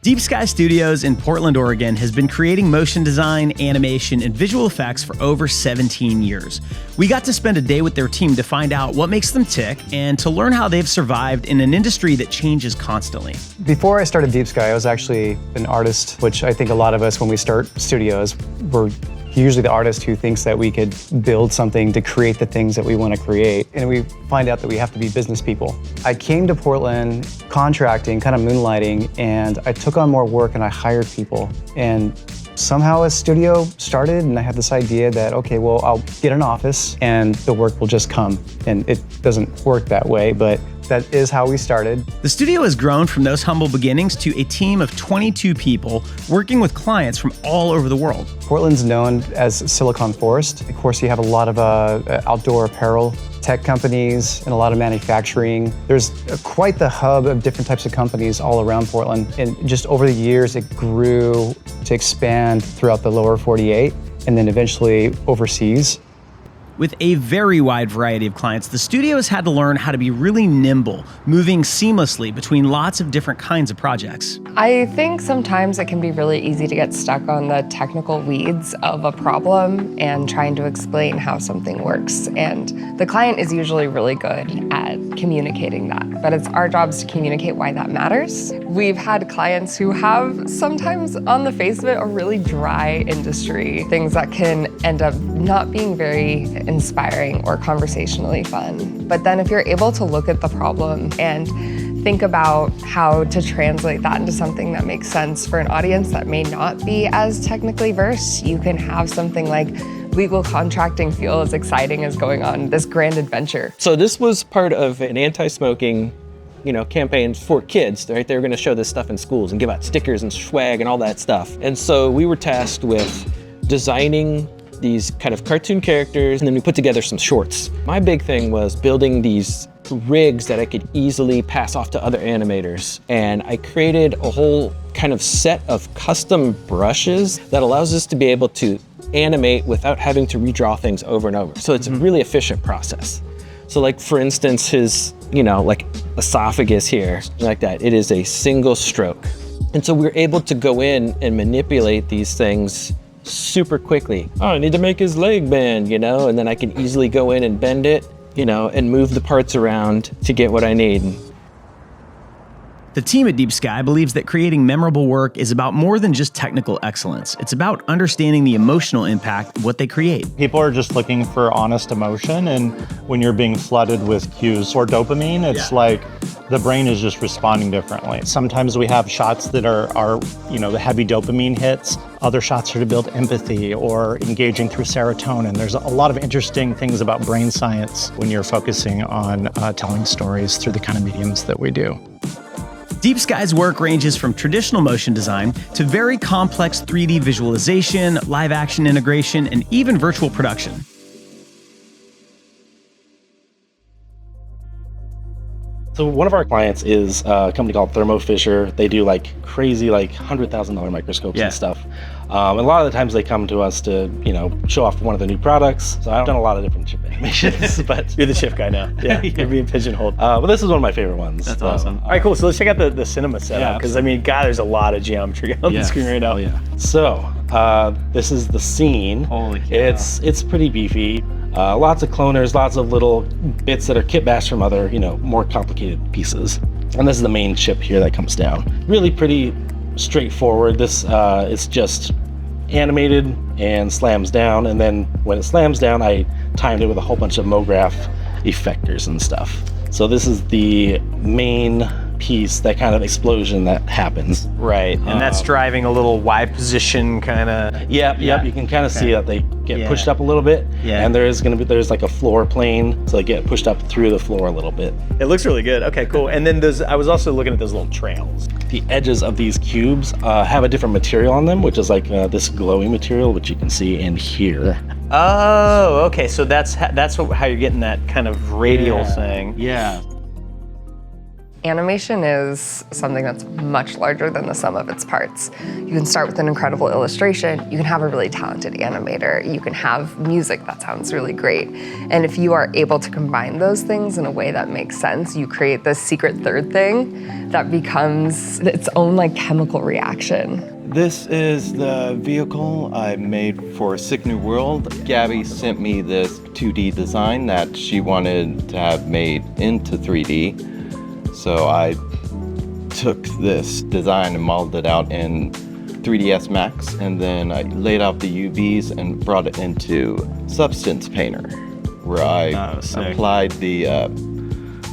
Deep Sky Studios in Portland, Oregon has been creating motion design, animation, and visual effects for over 17 years. We got to spend a day with their team to find out what makes them tick and to learn how they've survived in an industry that changes constantly. Before I started Deep Sky, I was actually an artist, which I think a lot of us, when we start studios, we're usually the artist who thinks that we could build something to create the things that we want to create. And we find out that we have to be business people. I came to Portland contracting, kind of moonlighting, and I took on more work and I hired people. And somehow a studio started and I had this idea that, okay, well, I'll get an office and the work will just come. And it doesn't work that way, but that is how we started. The studio has grown from those humble beginnings to a team of 22 people working with clients from all over the world. Portland's known as Silicon Forest. Of course, you have a lot of outdoor apparel tech companies and a lot of manufacturing. There's quite the hub of different types of companies all around Portland. And just over the years, it grew to expand throughout the lower 48 and then eventually overseas. With a very wide variety of clients, the studio has had to learn how to be really nimble, moving seamlessly between lots of different kinds of projects. I think sometimes it can be really easy to get stuck on the technical weeds of a problem and trying to explain how something works. And the client is usually really good at communicating that, but it's our jobs to communicate why that matters. We've had clients who have sometimes on the face of it a really dry industry, things that can end up not being very inspiring or conversationally fun. But then if you're able to look at the problem and think about how to translate that into something that makes sense for an audience that may not be as technically versed, you can have something like legal contracting feel as exciting as going on this grand adventure. So this was part of an anti-smoking campaign for kids, right? They were gonna show this stuff in schools and give out stickers and swag and all that stuff. And so we were tasked with designing these kind of cartoon characters, and then we put together some shorts. My big thing was building these rigs that I could easily pass off to other animators. And I created a whole kind of set of custom brushes that allows us to be able to animate without having to redraw things over and over. So it's a really efficient process. So like, for instance, his, like esophagus here, like that, it is a single stroke. And so we're able to go in and manipulate these things super quickly. Oh, I need to make his leg bend, and then I can easily go in and bend it, and move the parts around to get what I need. The team at Deep Sky believes that creating memorable work is about more than just technical excellence. It's about understanding the emotional impact of what they create. People are just looking for honest emotion, and when you're being flooded with cues or dopamine, it's like the brain is just responding differently. Sometimes we have shots that are the heavy dopamine hits. Other shots are to build empathy or engaging through serotonin. There's a lot of interesting things about brain science when you're focusing on telling stories through the kind of mediums that we do. Deep Sky's work ranges from traditional motion design to very complex 3D visualization, live action integration, and even virtual production. So one of our clients is a company called Thermo Fisher. They do like crazy, like $100,000 microscopes and stuff. And a lot of the times they come to us to, show off one of the new products. So I've done a lot of different chip animations, but You're the chip guy now. Yeah. You're being pigeonholed. but this is one of my favorite ones. That's awesome. All right, cool. So let's check out the cinema setup, because God, there's a lot of geometry on the screen right now. Oh yeah. So this is the scene. Holy cow. It's pretty beefy. Lots of cloners, lots of little bits that are kit bashed from other, more complicated pieces. And this is the main chip here that comes down. Really pretty straightforward. This is just animated and slams down. And then when it slams down, I timed it with a whole bunch of MoGraph effectors and stuff. So this is the main piece, that kind of explosion that happens. Right, and that's driving a little Y position kind of. Yep. You can kind of see that they get pushed up a little bit. Yeah. And there's like a floor plane, so they get pushed up through the floor a little bit. It looks really good. Okay, cool. And then I was also looking at those little trails. The edges of these cubes have a different material on them, which is like this glowy material, which you can see in here. Oh, okay. So that's how you're getting that kind of radial thing. Yeah. Animation is something that's much larger than the sum of its parts. You can start with an incredible illustration, you can have a really talented animator, you can have music that sounds really great. And if you are able to combine those things in a way that makes sense, you create this secret third thing that becomes its own like chemical reaction. This is the vehicle I made for Sick New World. Gabby sent me this 2D design that she wanted to have made into 3D. So I took this design and modeled it out in 3ds Max, and then I laid out the UVs and brought it into Substance Painter, where I applied the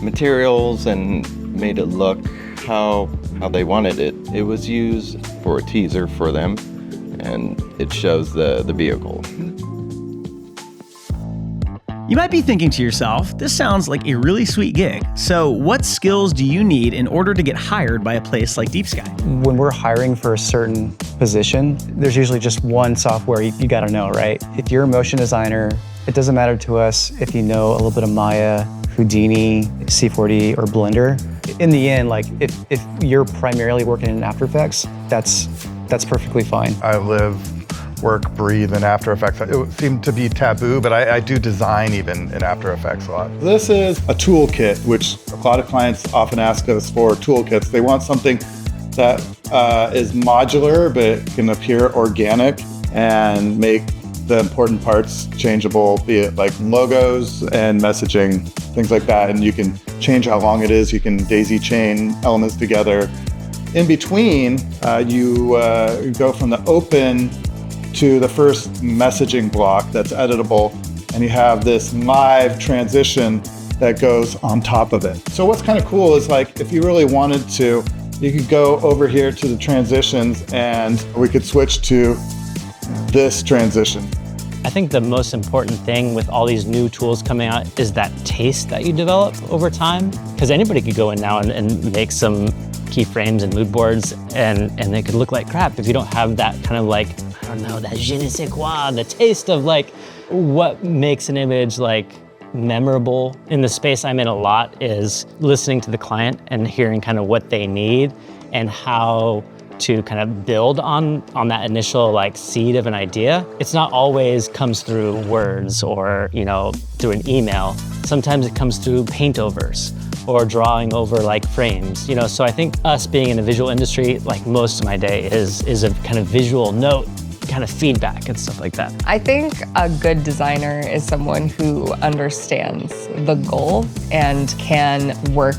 materials and made it look how they wanted it. It was used for a teaser for them, and it shows the vehicle. You might be thinking to yourself, this sounds like a really sweet gig. So what skills do you need in order to get hired by a place like Deep Sky? When we're hiring for a certain position, there's usually just one software you gotta know, right? If you're a motion designer, it doesn't matter to us if you know a little bit of Maya, Houdini, C4D, or Blender. In the end, like if you're primarily working in After Effects, that's perfectly fine. I live, work, breathe in After Effects. It would seem to be taboo, but I do design even in After Effects a lot. This is a toolkit, which a lot of clients often ask us for toolkits. They want something that is modular, but can appear organic and make the important parts changeable, be it like logos and messaging, things like that. And you can change how long it is. You can daisy chain elements together. In between, you go from the open to the first messaging block that's editable, and you have this live transition that goes on top of it. So what's kind of cool is like, if you really wanted to, you could go over here to the transitions and we could switch to this transition. I think the most important thing with all these new tools coming out is that taste that you develop over time. Because anybody could go in now and make some keyframes and mood boards and they could look like crap if you don't have that kind of like, I don't know, that je ne sais quoi, the taste of like what makes an image like memorable. In the space I'm in a lot is listening to the client and hearing kind of what they need and how to kind of build on that initial like seed of an idea. It's not always comes through words or, you know, through an email. Sometimes it comes through paint overs or drawing over like frames, you know. So I think us being in the visual industry, like most of my day is a kind of visual note, kind of feedback and stuff like that. I think a good designer is someone who understands the goal and can work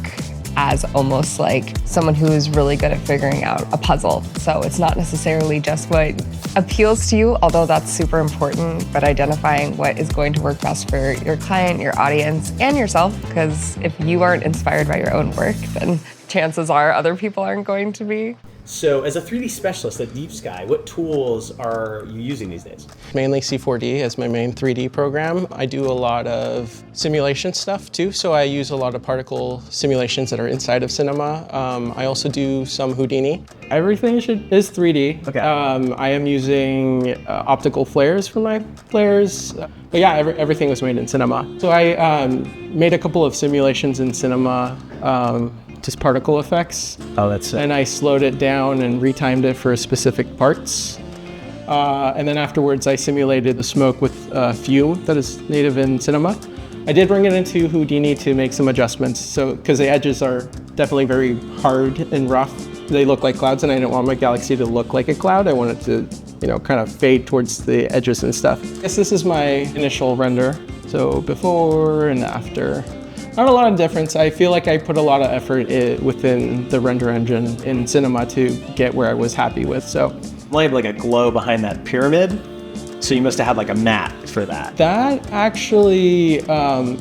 as almost like someone who is really good at figuring out a puzzle. So it's not necessarily just what appeals to you, although that's super important, but identifying what is going to work best for your client, your audience, and yourself, because if you aren't inspired by your own work, then chances are other people aren't going to be. So as a 3D specialist at Deep Sky, what tools are you using these days? Mainly C4D as my main 3D program. I do a lot of simulation stuff too, so I use a lot of particle simulations that are inside of Cinema. I also do some Houdini. Everything is 3D. Okay. I am using optical flares for my flares. But yeah, everything was made in Cinema. So I made a couple of simulations in Cinema, just particle effects. Oh, that's sick. And I slowed it down and retimed it for specific parts. And then afterwards, I simulated the smoke with fume that is native in Cinema. I did bring it into Houdini to make some adjustments. So, because the edges are definitely very hard and rough. They look like clouds, and I didn't want my galaxy to look like a cloud. I wanted to, you know, kind of fade towards the edges and stuff. I guess this is my initial render. So before and after. Not a lot of difference. I feel like I put a lot of effort within the render engine in Cinema to get where I was happy with, so. I have like a glow behind that pyramid, so you must have had like a mat for that. That actually,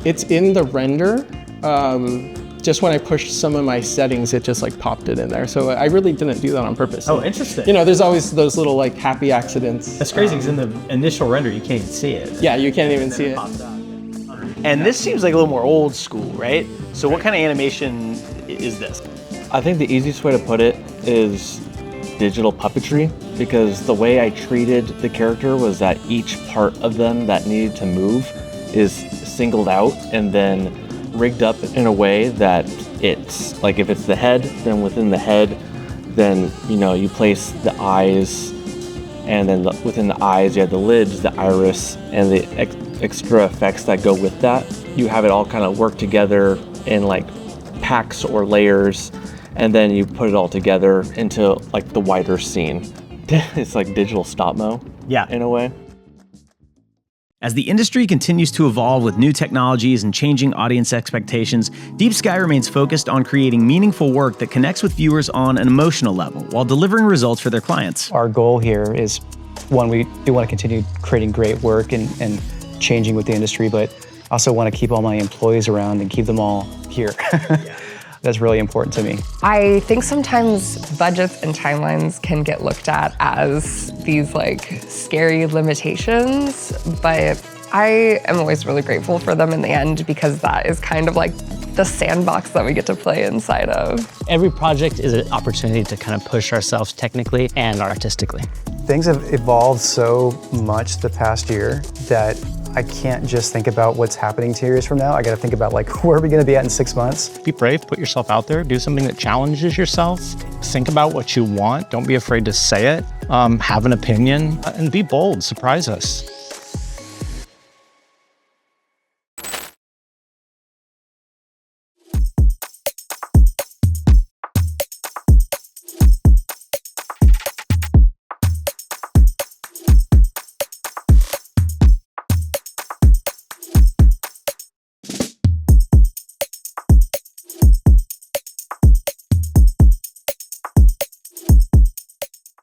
it's in the render. Just when I pushed some of my settings, it just like popped it in there. So I really didn't do that on purpose. Oh, interesting. You know, there's always those little like happy accidents. That's crazy, because in the initial render, you can't even see it. Yeah, you can't even see it. And this seems like a little more old school, right? So what kind of animation is this? I think the easiest way to put it is digital puppetry, because the way I treated the character was that each part of them that needed to move is singled out, and then rigged up in a way that it's like if it's the head, then within the head, then you place the eyes, and then within the eyes you have the lids, the iris, and the extra effects that go with that. You have it all kind of work together in like packs or layers, and then you put it all together into like the wider scene. It's like digital stop-mo, in a way. As the industry continues to evolve with new technologies and changing audience expectations, Deep Sky remains focused on creating meaningful work that connects with viewers on an emotional level while delivering results for their clients. Our goal here is, one, we do want to continue creating great work and changing with the industry, but also want to keep all my employees around and keep them all here. That's really important to me. I think sometimes budgets and timelines can get looked at as these like scary limitations, but I am always really grateful for them in the end, because that is kind of like the sandbox that we get to play inside of. Every project is an opportunity to kind of push ourselves technically and artistically. Things have evolved so much the past year that I can't just think about what's happening 2 years from now. I got to think about like, where are we going to be at in 6 months? Be brave, put yourself out there, do something that challenges yourself. Think about what you want. Don't be afraid to say it. Have an opinion and be bold, surprise us.